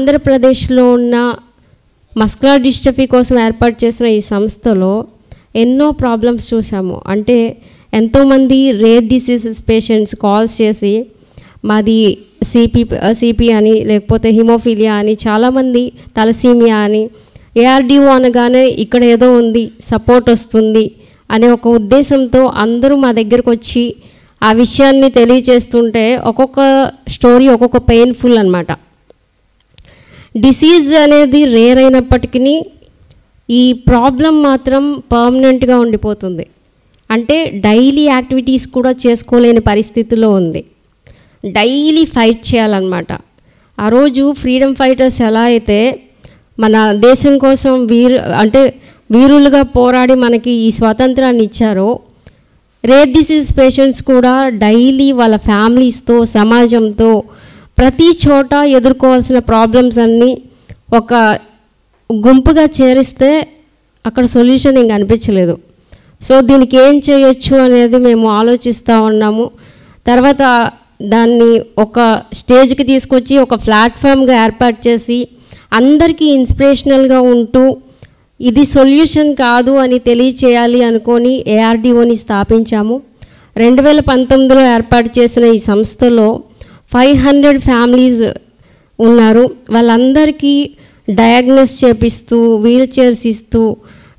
ఆంధ్రప్రదేశ్లో ఉన్న muscular dystrophy కోసం ఏర్పాటు చేసిన ఈ సంస్థలో ఎన్నో ప్రాబ్లమ్స్ చూసాము. అంటే ఎంతోమంది రేర్ డిసీజెస్ పేషెంట్స్ కాల్స్ చేసి మాది సిపి అని, లేకపోతే హిమోఫీలియా అని, చాలామంది తలసీమియా అని, ఏఆర్డిఓ అనగానే ఇక్కడ ఏదో ఉంది, సపోర్ట్ వస్తుంది అనే ఒక ఉద్దేశంతో అందరూ మా దగ్గరకు వచ్చి ఆ విషయాన్ని తెలియజేస్తుంటే ఒక్కొక్క స్టోరీ ఒక్కొక్క పెయిన్ఫుల్ అనమాట. డిసీజ్ అనేది రేర్ అయినప్పటికీ ఈ ప్రాబ్లం మాత్రం పర్మనెంట్గా ఉండిపోతుంది. అంటే డైలీ యాక్టివిటీస్ కూడా చేసుకోలేని పరిస్థితిలో ఉంది. డైలీ ఫైట్ చేయాలన్నమాట. ఆ రోజు ఫ్రీడమ్ ఫైటర్స్ ఎలా అయితే మన దేశం కోసం వీరులుగా పోరాడి మనకి ఈ స్వాతంత్రాన్ని ఇచ్చారో, రేర్ డిసీజ్ పేషెంట్స్ కూడా డైలీ వాళ్ళ ఫ్యామిలీస్తో, సమాజంతో ప్రతి చోట ఎదుర్కోవాల్సిన ప్రాబ్లమ్స్ అన్నీ ఒక గుంపుగా చేరిస్తే అక్కడ సొల్యూషన్ ఇంక అనిపించలేదు. సో దీనికి ఏం చేయొచ్చు అనేది మేము ఆలోచిస్తూ ఉన్నాము. తర్వాత దాన్ని ఒక స్టేజ్కి తీసుకొచ్చి ఒక ప్లాట్ఫామ్గా ఏర్పాటు చేసి అందరికీ ఇన్స్పిరేషనల్గా ఉంటూ ఇది సొల్యూషన్ కాదు అని తెలియచేయాలి అనుకొని ఏఆర్డిఓని స్థాపించాము. 2019లో ఏర్పాటు చేసిన ఈ సంస్థలో 500 ఫ్యామిలీస్ ఉన్నారు. వాళ్ళందరికీ డయాగ్నోస్ చేపిస్తూ, వీల్ చైర్స్ ఇస్తూ,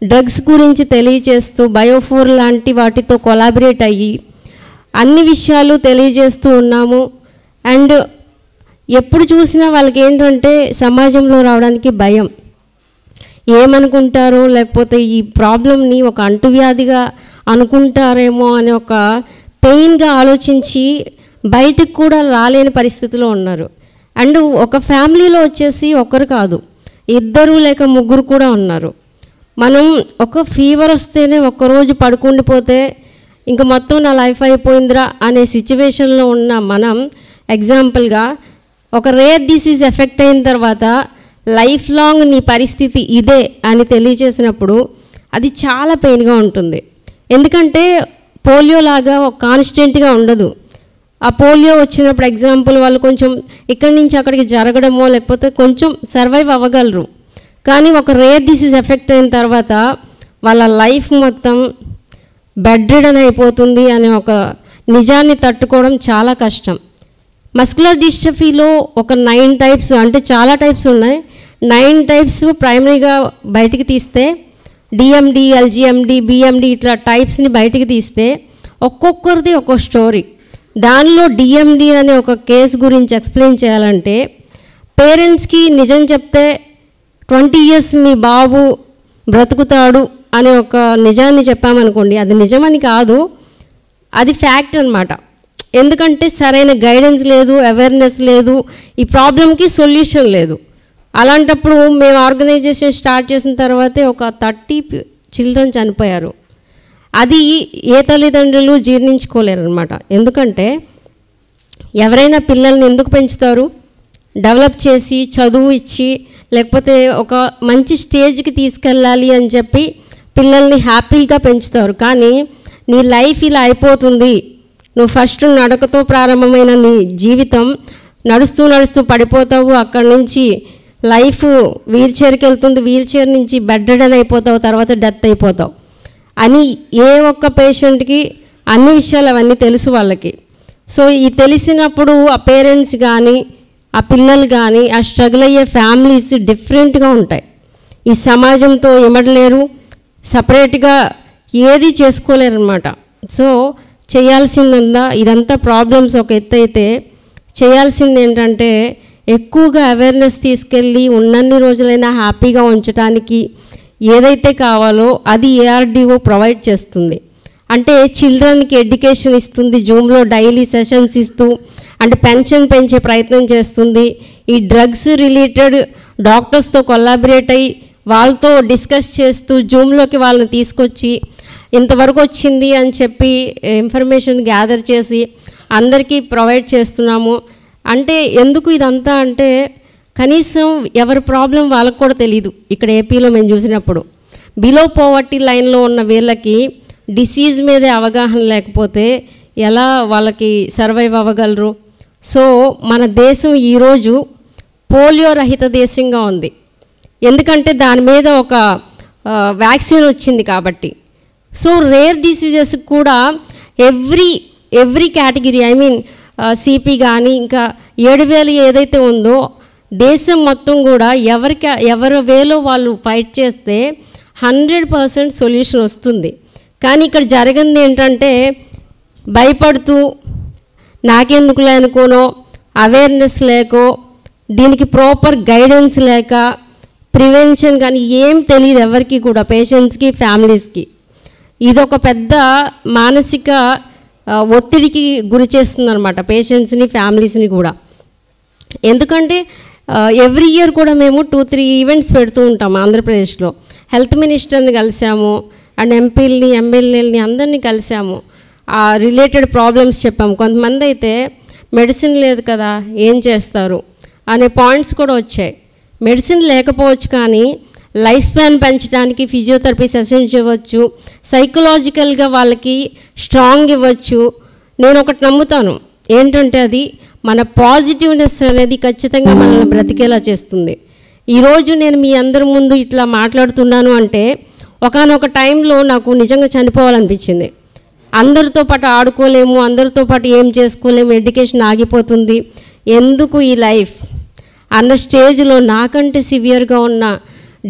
డ్రగ్స్ గురించి తెలియజేస్తూ, బయోఫోర్ లాంటి వాటితో కొలాబరేట్ అయ్యి అన్ని విషయాలు తెలియజేస్తూ ఉన్నాము. అండ్ ఎప్పుడు చూసినా వాళ్ళకి ఏంటంటే సమాజంలో రావడానికి భయం, ఏమనుకుంటారో, లేకపోతే ఈ ప్రాబ్లమ్ని ఒక అంటువ్యాధిగా అనుకుంటారేమో అనే ఒక పెయిన్గా ఆలోచించి బయటకు కూడా రాలేని పరిస్థితిలో ఉన్నారు. అండ్ ఒక ఫ్యామిలీలో వచ్చేసి ఒకరు కాదు, 2 లేక 3 కూడా ఉన్నారు. మనం ఒక ఫీవర్ వస్తేనే ఒక్కరోజు పడుకుండిపోతే ఇంకా మొత్తం నా లైఫ్ అయిపోయిందిరా అనే సిచ్యువేషన్లో ఉన్న మనం ఎగ్జాంపుల్గా ఒక రేర్ డిసీజ్ ఎఫెక్ట్ అయిన తర్వాత లైఫ్ లాంగ్ నీ పరిస్థితి ఇదే అని తెలియజేసినప్పుడు అది చాలా పెయిన్గా ఉంటుంది. ఎందుకంటే పోలియో లాగా ఒక కాన్స్టెంట్గా ఉండదు. ఆ పోలియో వచ్చినప్పుడు ఎగ్జాంపుల్ వాళ్ళు కొంచెం ఇక్కడి నుంచి అక్కడికి జరగడమో లేకపోతే కొంచెం సర్వైవ్ అవ్వగలరు. కానీ ఒక రేర్ డిసీజ్ ఎఫెక్ట్ అయిన తర్వాత వాళ్ళ లైఫ్ మొత్తం బెడ్ రిడన్ అయిపోతుంది అనే ఒక నిజాన్ని తట్టుకోవడం చాలా కష్టం. మస్కులర్ డిస్ట్రఫీలో ఒక 9 టైప్స్, అంటే చాలా టైప్స్ ఉన్నాయి. 9 టైప్స్ ప్రైమరీగా బయటికి తీస్తే డిఎండి, ఎల్జిఎండి, బిఎండి ఇట్లా టైప్స్ని బయటికి తీస్తే ఒక్కొక్కరిది ఒక్కొక్క స్టోరీ. దానిలో డిఎండి అనే ఒక కేసు గురించి ఎక్స్ప్లెయిన్ చేయాలంటే, పేరెంట్స్కి నిజం చెప్తే 20 years మీ బాబు బ్రతుకుతాడు అనే ఒక నిజాన్ని చెప్పామనుకోండి, అది నిజమని కాదు, అది ఫ్యాక్ట్ అనమాట. ఎందుకంటే సరైన గైడెన్స్ లేదు, అవేర్నెస్ లేదు, ఈ ప్రాబ్లంకి సొల్యూషన్ లేదు. అలాంటప్పుడు మేము ఆర్గనైజేషన్ స్టార్ట్ చేసిన తర్వాతే ఒక 30 చిల్డ్రన్ చనిపోయారు. అది ఏ తల్లిదండ్రులు జీర్ణించుకోలేరు అనమాట. ఎందుకంటే ఎవరైనా పిల్లల్ని ఎందుకు పెంచుతారు? డెవలప్ చేసి, చదువు ఇచ్చి, లేకపోతే ఒక మంచి స్టేజ్కి తీసుకెళ్ళాలి అని చెప్పి పిల్లల్ని హ్యాపీగా పెంచుతారు. కానీ నీ లైఫ్ ఇలా అయిపోతుంది, నువ్వు ఫస్ట్ నడకతో ప్రారంభమైన నీ జీవితం నడుస్తూ నడుస్తూ పడిపోతావు, అక్కడి నుంచి లైఫ్ వీల్ చైర్కి వెళ్తుంది, వీల్ చైర్ నుంచి బెడ్ రిడన్ అయిపోతావు, తర్వాత డెత్ అయిపోతావు అని ఏ ఒక్క పేషెంట్కి అన్ని విషయాలు అవన్నీ తెలుసు వాళ్ళకి. సో ఈ తెలిసినప్పుడు ఆ పేరెంట్స్ కానీ, ఆ పిల్లలు కానీ, ఆ స్ట్రగుల్ అయ్యే ఫ్యామిలీస్ డిఫరెంట్గా ఉంటాయి. ఈ సమాజంతో ఇమడలేరు, సపరేట్గా ఏది చేసుకోలేరు అనమాట. సో చేయాల్సిందంతా ఇదంతా ప్రాబ్లమ్స్ ఒక ఎత్తు అయితే, చేయాల్సింది ఏంటంటే ఎక్కువగా అవేర్నెస్ తీసుకెళ్ళి ఉన్నన్ని రోజులైనా హ్యాపీగా ఉంచడానికి ఏదైతే కావాలో అది ఏఆర్డిఓ ప్రొవైడ్ చేస్తుంది. అంటే చిల్డ్రన్కి ఎడ్యుకేషన్ ఇస్తుంది, జూమ్లో డైలీ సెషన్స్ ఇస్తూ, అంటే పెన్షన్ పెంచే ప్రయత్నం చేస్తుంది. ఈ డ్రగ్స్ రిలేటెడ్ డాక్టర్స్తో కొలాబరేట్ అయ్యి వాళ్ళతో డిస్కస్ చేస్తూ జూమ్లోకి వాళ్ళని తీసుకొచ్చి ఇంతవరకు వచ్చింది అని చెప్పి ఇన్ఫర్మేషన్ గ్యాదర్ చేసి అందరికీ ప్రొవైడ్ చేస్తున్నాము. అంటే ఎందుకు ఇదంతా అంటే కనీసం ఎవరి ప్రాబ్లం వాళ్ళకు కూడా తెలియదు. ఇక్కడ ఏపీలో మేము చూసినప్పుడు బిలో పోవర్టీ లైన్లో ఉన్న వీళ్ళకి డిసీజ్ మీదే అవగాహన లేకపోతే ఎలా వాళ్ళకి సర్వైవ్ అవ్వగలరు? సో మన దేశం ఈరోజు పోలియో రహిత దేశంగా ఉంది. ఎందుకంటే దాని మీద ఒక వ్యాక్సిన్ వచ్చింది కాబట్టి. సో రేర్ డిసీజెస్ కూడా every category, I mean CP కానీ ఇంకా 7,000 ఏదైతే ఉందో దేశం మొత్తం కూడా ఎవరి వేలో వాళ్ళు ఫైట్ చేస్తే 100% సొల్యూషన్ వస్తుంది. కానీ ఇక్కడ జరిగింది ఏంటంటే భయపడుతూ నాకెందుకులే అనుకోనో, అవేర్నెస్ లేకో, దీనికి ప్రాపర్ గైడెన్స్ లేక, ప్రివెన్షన్ కానీ ఏం తెలియదు ఎవరికి కూడా, పేషెంట్స్కి ఫ్యామిలీస్కి. ఇదొక పెద్ద మానసిక ఒత్తిడికి గురి చేస్తుంది అనమాట పేషెంట్స్ని ఫ్యామిలీస్ని కూడా. ఎందుకంటే ఎవ్రీ ఇయర్ కూడా మేము 2-3 ఈవెంట్స్ పెడుతూ ఉంటాం ఆంధ్రప్రదేశ్లో. హెల్త్ మినిస్టర్ని కలిసాము అండ్ ఎంపీలని ఎమ్మెల్యేలని అందరినీ కలిసాము. రిలేటెడ్ ప్రాబ్లమ్స్ చెప్పాము. కొంతమంది అయితే మెడిసిన్ లేదు కదా ఏం చేస్తారు అనే పాయింట్స్ కూడా వచ్చాయి. మెడిసిన్ లేకపోవచ్చు కానీ లైఫ్ స్పాన్ పెంచడానికి ఫిజియోథెరపీ సెషన్స్ ఇవ్వచ్చు, సైకలాజికల్గా వాళ్ళకి స్ట్రాంగ్ ఇవ్వచ్చు. నేను ఒకటి నమ్ముతాను ఏంటంటే అది మన పాజిటివ్నెస్ అనేది ఖచ్చితంగా మనల్ని బ్రతికేలా చేస్తుంది. ఈరోజు నేను మీ అందరి ముందు ఇట్లా మాట్లాడుతున్నాను అంటే ఒకానొక టైంలో నాకు నిజంగా చనిపోవాలనిపించింది. అందరితో పాటు ఆడుకోలేము, అందరితో పాటు ఏం చేసుకోలేము, ఎడ్యుకేషన్ ఆగిపోతుంది, ఎందుకు ఈ లైఫ్ అన్న స్టేజ్లో నాకంటే సివియర్గా ఉన్న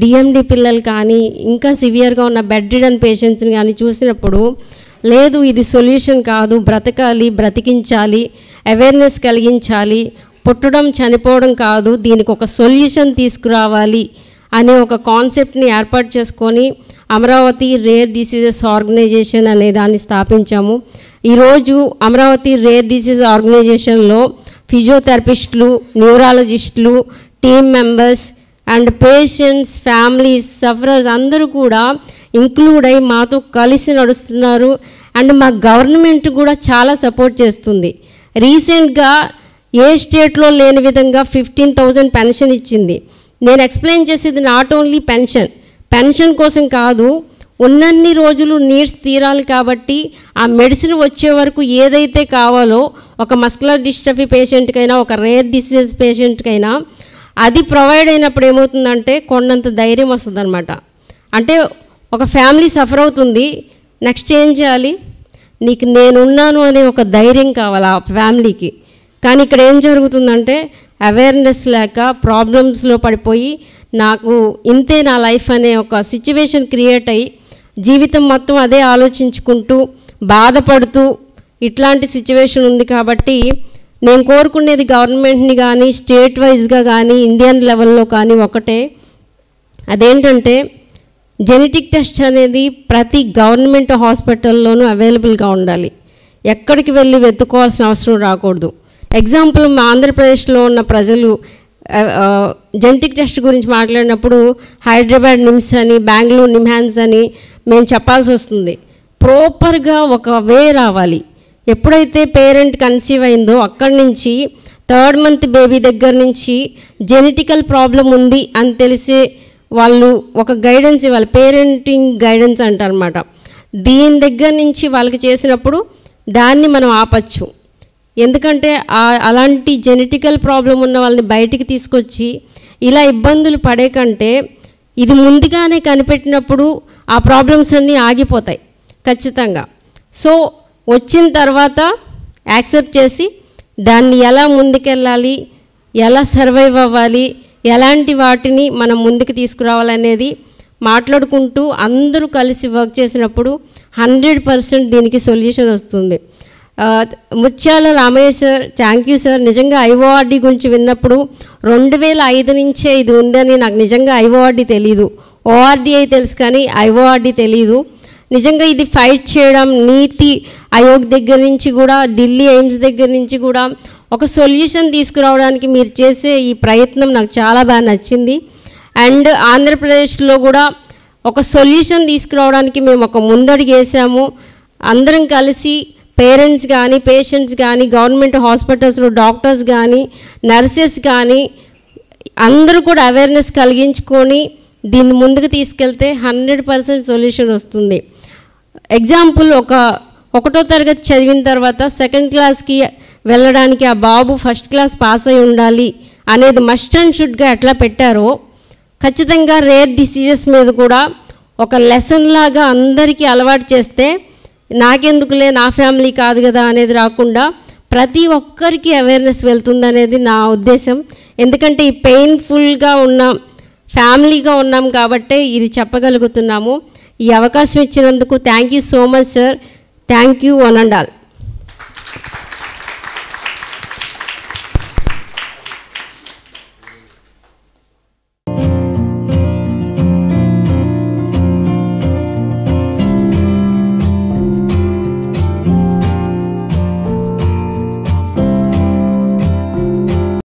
డిఎండి పిల్లలు కానీ ఇంకా సివియర్గా ఉన్న బెడ్ రిడన్ పేషెంట్స్ని కానీ చూసినప్పుడు లేదు ఇది సొల్యూషన్ కాదు, బ్రతకాలి, బ్రతికించాలి, అవేర్నెస్ కలిగించాలి, పుట్టడం చనిపోవడం కాదు, దీనికి ఒక సొల్యూషన్ తీసుకురావాలి అనే ఒక కాన్సెప్ట్ని ఏర్పాటు చేసుకొని అమరావతి రేర్ డిసీజెస్ ఆర్గనైజేషన్ అనే దాన్ని స్థాపించాము. ఈరోజు అమరావతి రేర్ డిసీజ్ ఆర్గనైజేషన్లో ఫిజియోథెరపిస్టులు, న్యూరాలజిస్టులు, team members and patients, families, sufferers అందరూ కూడా ఇంక్లూడ్ అయ్యి మాతో కలిసి నడుస్తున్నారు. అండ్ మా గవర్నమెంట్ కూడా చాలా సపోర్ట్ చేస్తుంది. రీసెంట్గా ఏ స్టేట్లో లేని విధంగా 15,000 పెన్షన్ ఇచ్చింది. నేను ఎక్స్ప్లెయిన్ చేసేది నాట్ ఓన్లీ పెన్షన్ కోసం కాదు, ఉన్నన్ని రోజులు నీడ్స్ తీరాలి కాబట్టి ఆ మెడిసిన్ వచ్చే వరకు ఏదైతే కావాలో ఒక మస్కులర్ డిస్ట్రఫీ పేషెంట్కైనా ఒక రేర్ డిసీజ్ పేషెంట్కైనా అది ప్రొవైడ్ అయినప్పుడు ఏమవుతుందంటే కొండంత ధైర్యం వస్తుంది అనమాట. అంటే ఒక ఫ్యామిలీ సఫర్ అవుతుంది, నెక్స్ట్ ఏం చేయాలి, నీకు నేనున్నాను అనే ఒక ధైర్యం కావాలి ఆ ఫ్యామిలీకి. కానీ ఇక్కడ ఏం జరుగుతుందంటే అవేర్నెస్ లేక ప్రాబ్లమ్స్లో పడిపోయి నాకు ఇంతే నా లైఫ్ అనే ఒక సిచ్యువేషన్ క్రియేట్ అయ్యి జీవితం మొత్తం అదే ఆలోచించుకుంటూ బాధపడుతూ ఇట్లాంటి సిచ్యువేషన్ ఉంది. కాబట్టి నేను కోరుకునేది గవర్నమెంట్ని కానీ స్టేట్ వైజ్గా కానీ ఇండియన్ లెవెల్లో కానీ ఒకటే, అదేంటంటే జెనెటిక్ టెస్ట్ అనేది ప్రతి గవర్నమెంట్ హాస్పిటల్లోనూ అవైలబుల్గా ఉండాలి. ఎక్కడికి వెళ్ళి వెతుక్కోవాల్సిన అవసరం రాకూడదు. ఎగ్జాంపుల్ మా ఆంధ్రప్రదేశ్లో ఉన్న ప్రజలు జెనెటిక్ టెస్ట్ గురించి మాట్లాడినప్పుడు హైదరాబాద్ నిమ్స్ అని, బెంగళూరు నిమ్హాన్స్ అని మేము చెప్పాల్సి వస్తుంది. ప్రాపర్గా ఒక వే రావాలి. ఎప్పుడైతే పేరెంట్ కన్సీవ్ అయిందో అక్కడి నుంచి 3rd మంత్ బేబీ దగ్గర నుంచి జెనెటికల్ ప్రాబ్లం ఉంది అని తెలిసే వాళ్ళు ఒక గైడెన్స్ ఇవ్వాలి, పేరెంటింగ్ గైడెన్స్ అంటారన్నమాట. దీని దగ్గర నుంచి వాళ్ళకి చేసినప్పుడు దాన్ని మనం ఆపచ్చు. ఎందుకంటే అలాంటి జెనెటికల్ ప్రాబ్లం ఉన్న వాళ్ళని బయటికి తీసుకొచ్చి ఇలా ఇబ్బందులు పడే కంటే ఇది ముందుగానే కనిపెట్టినప్పుడు ఆ ప్రాబ్లమ్స్ అన్నీ ఆగిపోతాయి ఖచ్చితంగా. సో వచ్చిన తర్వాత యాక్సెప్ట్ చేసి దాన్ని ఎలా ముందుకెళ్ళాలి, ఎలా సర్వైవ్ అవ్వాలి, ఎలాంటి వాటిని మనం ముందుకు తీసుకురావాలనేది మాట్లాడుకుంటూ అందరూ కలిసి వర్క్ చేసినప్పుడు 100% దీనికి సొల్యూషన్ వస్తుంది. Mutyala Ramaiah sir, thank you sir. నిజంగా ఐఓఆర్డి గురించి విన్నప్పుడు 2005 నుంచే ఇది ఉందని నాకు నిజంగా ఐఓఆర్డి తెలీదు. ఓఆర్డిఐ తెలుసు కానీ ఐఓఆర్డి తెలీదు. నిజంగా ఇది ఫైట్ చేయడం, నీతి ఆయోగ్ దగ్గర నుంచి కూడా, ఢిల్లీ ఎయిమ్స్ దగ్గర నుంచి కూడా ఒక సొల్యూషన్ తీసుకురావడానికి మీరు చేసే ఈ ప్రయత్నం నాకు చాలా బాగా నచ్చింది. అండ్ ఆంధ్రప్రదేశ్లో కూడా ఒక సొల్యూషన్ తీసుకురావడానికి మేము ఒక ముందడుగు వేసాము. అందరం కలిసి పేరెంట్స్ కానీ, పేషెంట్స్ కానీ, గవర్నమెంట్ హాస్పిటల్స్లో డాక్టర్స్ కానీ, నర్సెస్ కానీ అందరూ కూడా అవేర్నెస్ కలిగించుకొని దీన్ని ముందుకు తీసుకెళ్తే 100% సొల్యూషన్ వస్తుంది. ఎగ్జాంపుల్, 1వ తరగతి చదివిన తర్వాత 2nd క్లాస్కి వెళ్ళడానికి ఆ బాబు 1st క్లాస్ పాస్ అయి ఉండాలి అనేది మస్ట్ అండ్ షుడ్గా ఎట్లా పెట్టారో ఖచ్చితంగా రేర్ డిసీజెస్ మీద కూడా ఒక లెసన్ లాగా అందరికీ అలవాటు చేస్తే నాకెందుకులే నా ఫ్యామిలీ కాదు కదా అనేది రాకుండా ప్రతి ఒక్కరికి అవేర్నెస్ వెళ్తుందనేది నా ఉద్దేశం. ఎందుకంటే ఈ పెయిన్ఫుల్గా ఉన్న ఫ్యామిలీగా ఉన్నాం కాబట్టే ఇది చెప్పగలుగుతున్నాము. ఈ అవకాశం ఇచ్చినందుకు thank you so much sir. Thank you one and all.